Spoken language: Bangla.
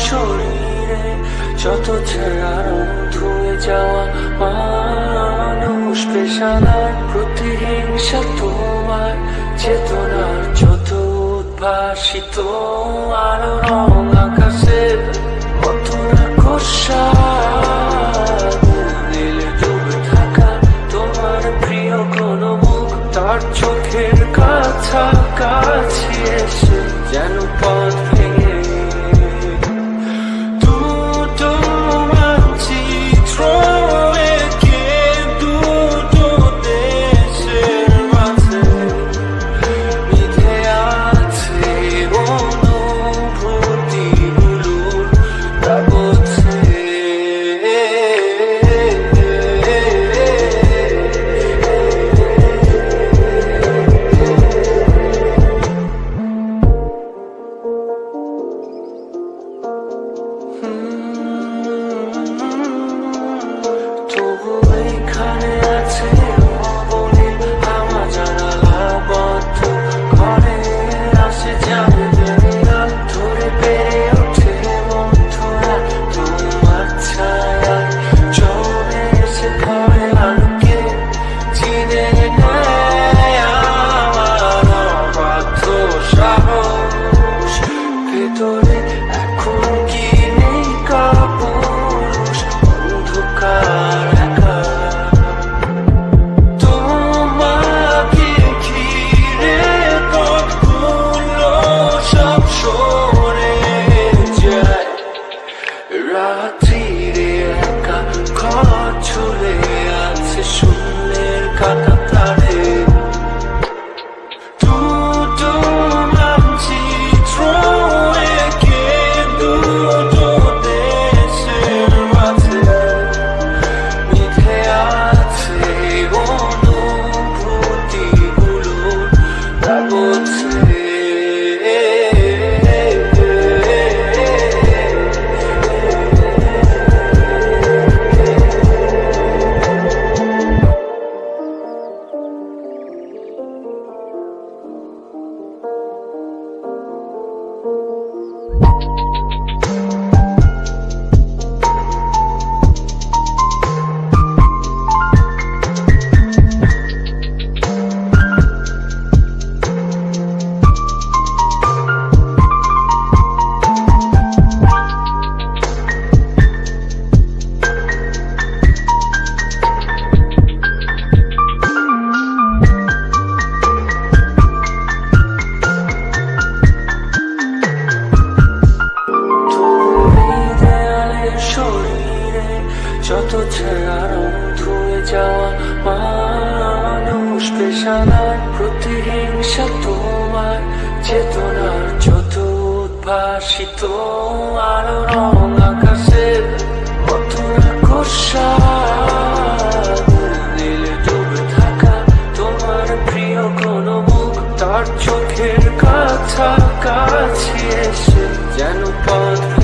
শরীরে যত ছেঁড়া রং ধুয়ে যাওয়া মানুষ পেশাদার প্রতিহিংসা তোমার চেতনার যত উদ্ভাসিত আলো রং আকাশে কত রাক্ষসা নীলে ডুবে থাকা তোমার প্রিয় কোন মুখ তার চোখের কাছাকাছি এসে যেন পথ ভেঙে দুটো মানচিত্র এঁকে দুটো দেশের মাঝে মিথে আছে অনুভূতিগুলোর কাগজে। তবু এখানে আছে অবনীল আমার জানালা বদ্ধ ঘরে আসে জানলা ধরে বেড়ে ওঠে বন্ধুরা তোমার ছায়ায় চলে এসে ঘরে আলোকে চিনে নেয় আমার অবাধ্য সাহস ভেতরে এখন কি নেই কাপুরুষ অন্ধকার একা তোমাকে ঘিরে পথগুলো সব সরে যায় রাত্রিরে একা ঘর ঝুলে আছে শূন্যের কাটা তারে দুটো মানচিত্র এঁকে দুটো দেশের মাঝে মিথে আছে অনুভূতিগুলোর কাগজে। শরীরে যত ছেঁড়া রং ধুয়ে যাওয়া মানুষ পেশাদার প্রতিহিংসা তোমার চেতনার যত উদ্ভাসিত আলো রং আকাশে কত রাক্ষসা নীলে ডুবে থাকা তোমার প্রিয় কোন মুখ তার চোখের কাছাকাছি এসে যেন পথ